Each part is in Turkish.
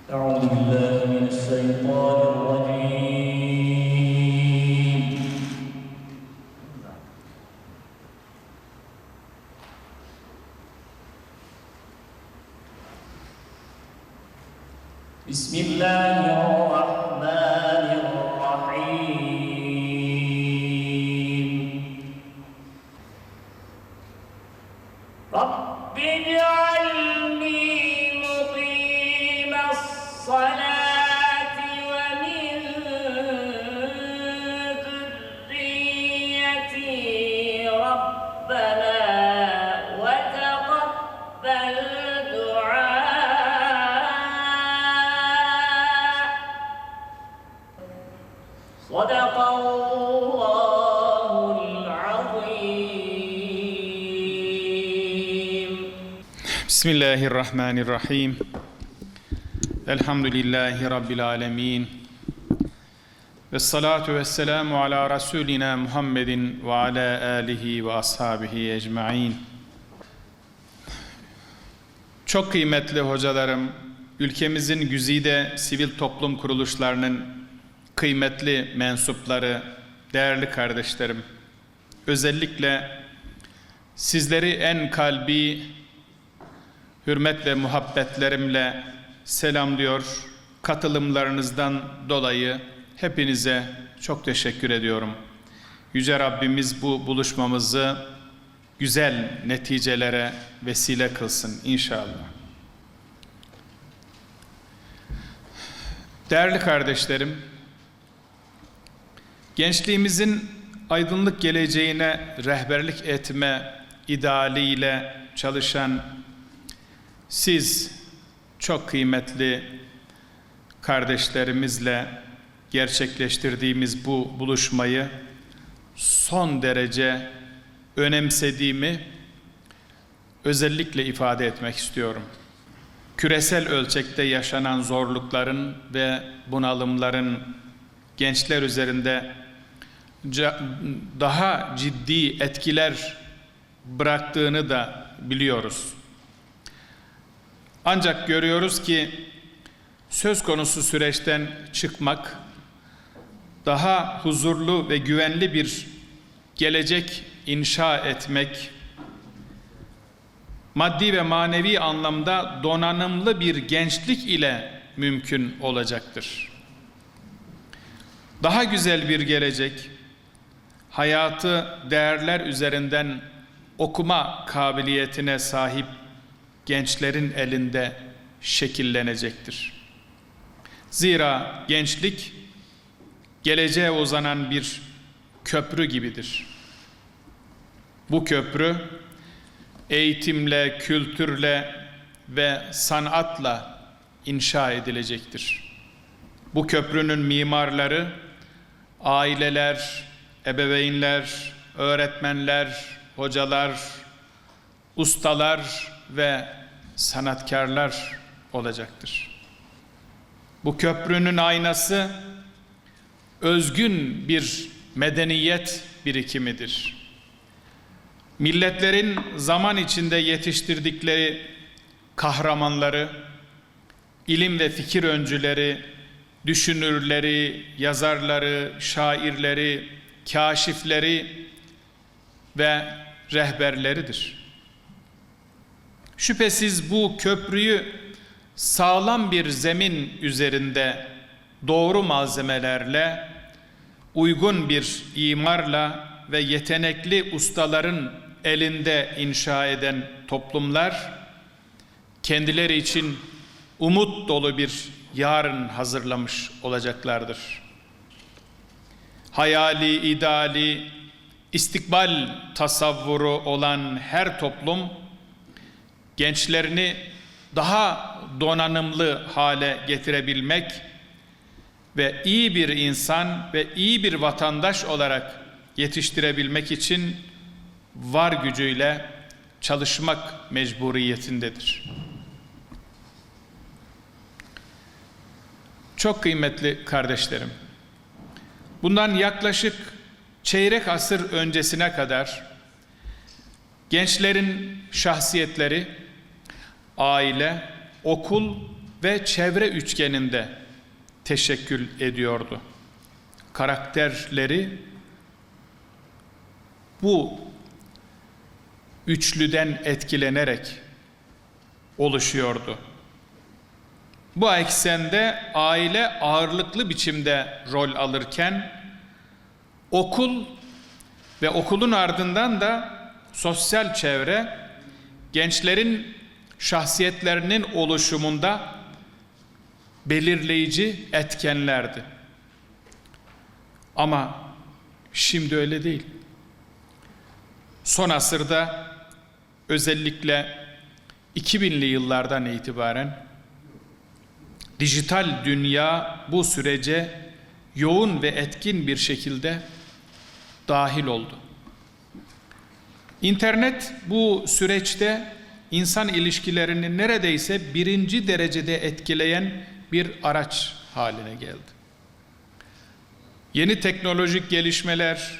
أعوذ بالله من الشيطان الرجيم. بسم الله الرحمن الرحيم. رب اجعلني مقيم الصلاة ومن ذريتي ربنا وتقبل دعاء. صدق الله العظيم. Bismillahirrahmanirrahim. Elhamdülillahi Rabbil alemin. Vessalatu vesselamu ala Resulina Muhammedin ve ala alihi ve ashabihi ecmain. Çok kıymetli hocalarım, ülkemizin güzide sivil toplum kuruluşlarının kıymetli mensupları, değerli kardeşlerim, özellikle sizleri en kalbi hürmet ve muhabbetlerimle selamlıyor, katılımlarınızdan dolayı hepinize çok teşekkür ediyorum. Yüce Rabbimiz bu buluşmamızı güzel neticelere vesile kılsın inşallah. Değerli kardeşlerim, gençliğimizin aydınlık geleceğine rehberlik etme idealiyle çalışan siz çok kıymetli kardeşlerimizle gerçekleştirdiğimiz bu buluşmayı son derece önemsediğimi özellikle ifade etmek istiyorum. Küresel ölçekte yaşanan zorlukların ve bunalımların gençler üzerinde daha ciddi etkiler bıraktığını da biliyoruz. Ancak görüyoruz ki söz konusu süreçten çıkmak, daha huzurlu ve güvenli bir gelecek inşa etmek, maddi ve manevi anlamda donanımlı bir gençlik ile mümkün olacaktır. Daha güzel bir gelecek, hayatı değerler üzerinden okuma kabiliyetine sahip gençlerin elinde şekillenecektir. Zira gençlik, geleceğe uzanan bir köprü gibidir. Bu köprü, eğitimle, kültürle ve sanatla inşa edilecektir. Bu köprünün mimarları, aileler, ebeveynler, öğretmenler, hocalar, ustalar ve sanatkarlar olacaktır. Bu köprünün aynası özgün bir medeniyet birikimidir. Milletlerin zaman içinde yetiştirdikleri kahramanları, ilim ve fikir öncüleri, düşünürleri, yazarları, şairleri, kâşifleri ve rehberleridir. Şüphesiz bu köprüyü sağlam bir zemin üzerinde doğru malzemelerle, uygun bir imarla ve yetenekli ustaların elinde inşa eden toplumlar, kendileri için umut dolu bir yarın hazırlamış olacaklardır. Hayali, ideali, istikbal tasavvuru olan her toplum, gençlerini daha donanımlı hale getirebilmek ve iyi bir insan ve iyi bir vatandaş olarak yetiştirebilmek için var gücüyle çalışmak mecburiyetindedir. Çok kıymetli kardeşlerim, bundan yaklaşık çeyrek asır öncesine kadar gençlerin şahsiyetleri, aile, okul ve çevre üçgeninde teşekkül ediyordu. Karakterleri bu üçlüden etkilenerek oluşuyordu. Bu eksende aile ağırlıklı biçimde rol alırken okul ve okulun ardından da sosyal çevre gençlerin şahsiyetlerinin oluşumunda belirleyici etkenlerdi. Ama şimdi öyle değil. Son asırda özellikle 2000'li yıllardan itibaren dijital dünya bu sürece yoğun ve etkin bir şekilde dahil oldu. İnternet bu süreçte insan ilişkilerini neredeyse birinci derecede etkileyen bir araç haline geldi. Yeni teknolojik gelişmeler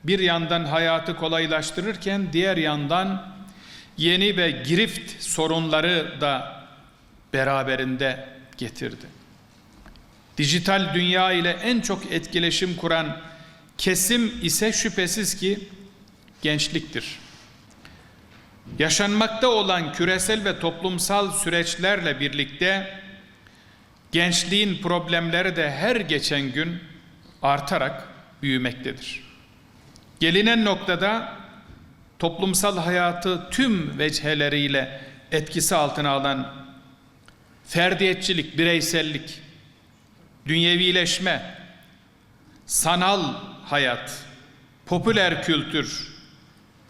bir yandan hayatı kolaylaştırırken diğer yandan yeni ve girift sorunları da beraberinde getirdi. Dijital dünya ile en çok etkileşim kuran kesim ise şüphesiz ki gençliktir. Yaşanmakta olan küresel ve toplumsal süreçlerle birlikte gençliğin problemleri de her geçen gün artarak büyümektedir. Gelinen noktada toplumsal hayatı tüm vecheleriyle etkisi altına alan ferdiyetçilik, bireysellik, dünyevileşme, sanal hayat, popüler kültür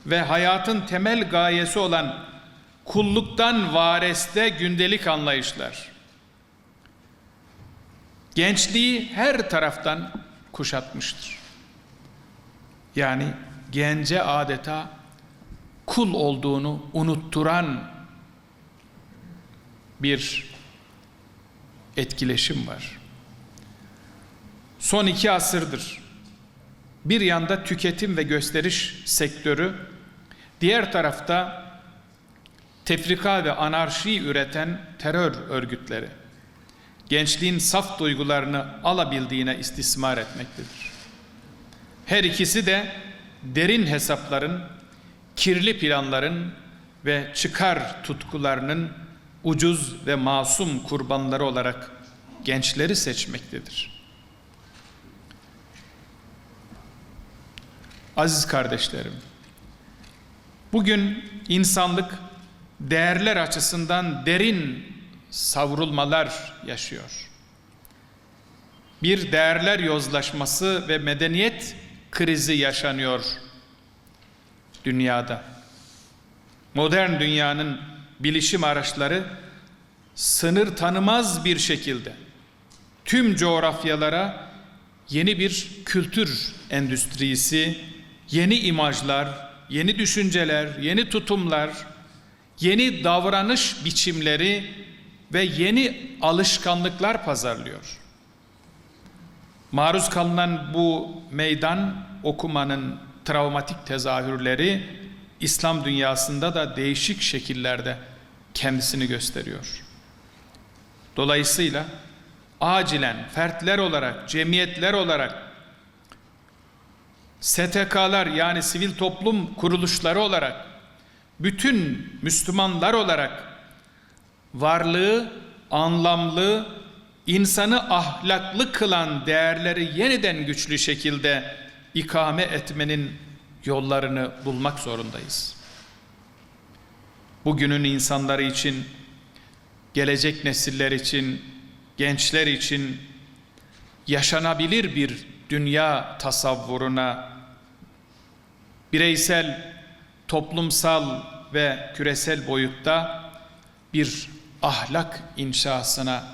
ve hayatın temel gayesi olan kulluktan vareste gündelik anlayışlar, gençliği her taraftan kuşatmıştır. Yani gence adeta kul olduğunu unutturan bir etkileşim var. Son 2 asırdır bir yanda tüketim ve gösteriş sektörü, diğer tarafta tefrika ve anarşi üreten terör örgütleri gençliğin saf duygularını alabildiğine istismar etmektedir. Her ikisi de derin hesapların, kirli planların ve çıkar tutkularının ucuz ve masum kurbanları olarak gençleri seçmektedir. Aziz kardeşlerim, bugün insanlık değerler açısından derin savrulmalar yaşıyor. Bir değerler yozlaşması ve medeniyet krizi yaşanıyor dünyada. Modern dünyanın bilişim araçları sınır tanımaz bir şekilde tüm coğrafyalara yeni bir kültür endüstrisi, yeni imajlar, yeni düşünceler, yeni tutumlar, yeni davranış biçimleri ve yeni alışkanlıklar pazarlıyor. Maruz kalınan bu meydan okumanın travmatik tezahürleri İslam dünyasında da değişik şekillerde kendisini gösteriyor. Dolayısıyla acilen fertler olarak, cemiyetler olarak, STK'lar yani sivil toplum kuruluşları olarak, bütün Müslümanlar olarak varlığı anlamlı, insanı ahlaklı kılan değerleri yeniden güçlü şekilde ikame etmenin yollarını bulmak zorundayız. Bugünün insanları için, gelecek nesiller için, gençler için yaşanabilir bir dünya tasavvuruna, bireysel, toplumsal ve küresel boyutta bir ahlak inşasına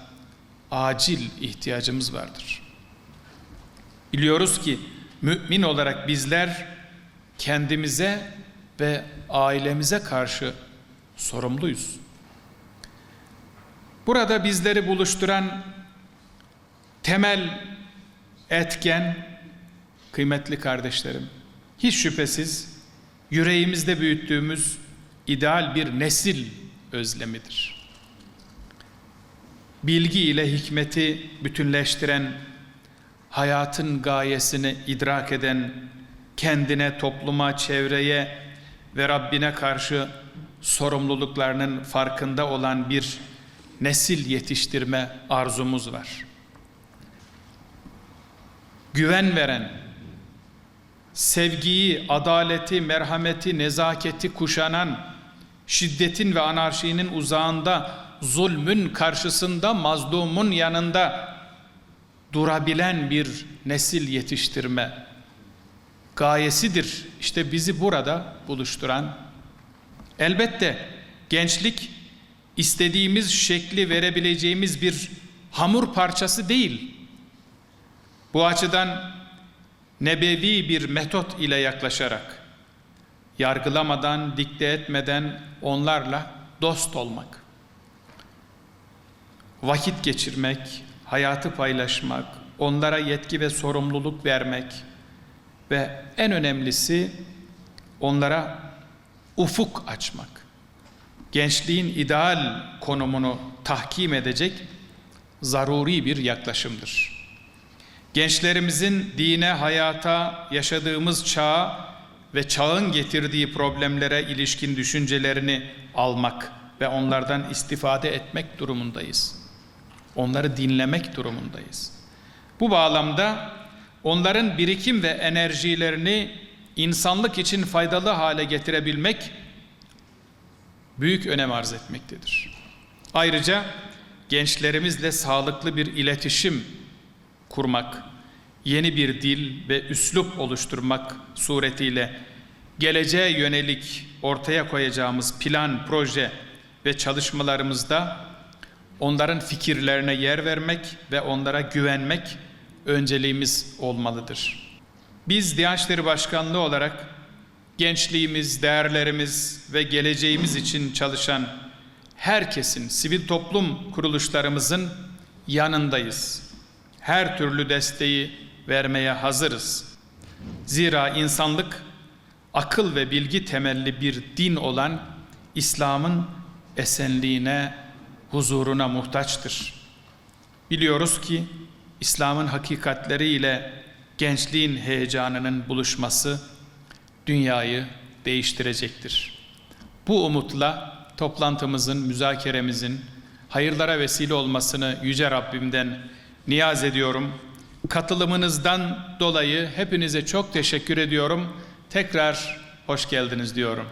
acil ihtiyacımız vardır. Biliyoruz ki mümin olarak bizler kendimize ve ailemize karşı sorumluyuz. Burada bizleri buluşturan temel etken, kıymetli kardeşlerim, hiç şüphesiz yüreğimizde büyüttüğümüz ideal bir nesil özlemidir. bilgi ile hikmeti bütünleştiren, hayatın gayesini idrak eden, kendine, topluma, çevreye ve Rabbine karşı sorumluluklarının farkında olan bir nesil yetiştirme arzumuz var. Güven veren, sevgiyi, adaleti, merhameti, nezaketi kuşanan, şiddetin ve anarşinin uzağında, zulmün karşısında, mazlumun yanında durabilen bir nesil yetiştirme gayesidir. İşte bizi burada buluşturan. Elbette gençlik istediğimiz şekli verebileceğimiz bir hamur parçası değil. Bu açıdan nebevi bir metot ile yaklaşarak, yargılamadan, dikte etmeden onlarla dost olmak, vakit geçirmek, hayatı paylaşmak, onlara yetki ve sorumluluk vermek ve en önemlisi onlara ufuk açmak. Gençliğin ideal konumunu tahkim edecek zaruri bir yaklaşımdır. Gençlerimizin dine, hayata, yaşadığımız çağa ve çağın getirdiği problemlere ilişkin düşüncelerini almak ve onlardan istifade etmek durumundayız. Onları dinlemek durumundayız. Bu bağlamda onların birikim ve enerjilerini insanlık için faydalı hale getirebilmek büyük önem arz etmektedir. Ayrıca gençlerimizle sağlıklı bir iletişim kurmak, yeni bir dil ve üslup oluşturmak suretiyle geleceğe yönelik ortaya koyacağımız plan, proje ve çalışmalarımızda onların fikirlerine yer vermek ve onlara güvenmek önceliğimiz olmalıdır. Biz Diyanet İşleri Başkanlığı olarak gençliğimiz, değerlerimiz ve geleceğimiz için çalışan herkesin, sivil toplum kuruluşlarımızın yanındayız. Her türlü desteği vermeye hazırız. Zira insanlık akıl ve bilgi temelli bir din olan İslam'ın esenliğine, huzuruna muhtaçtır. Biliyoruz ki İslam'ın hakikatleriyle gençliğin heyecanının buluşması dünyayı değiştirecektir. Bu umutla toplantımızın, müzakeremizin hayırlara vesile olmasını Yüce Rabbimden niyaz ediyorum. Katılımınızdan dolayı hepinize çok teşekkür ediyorum. Tekrar hoş geldiniz diyorum.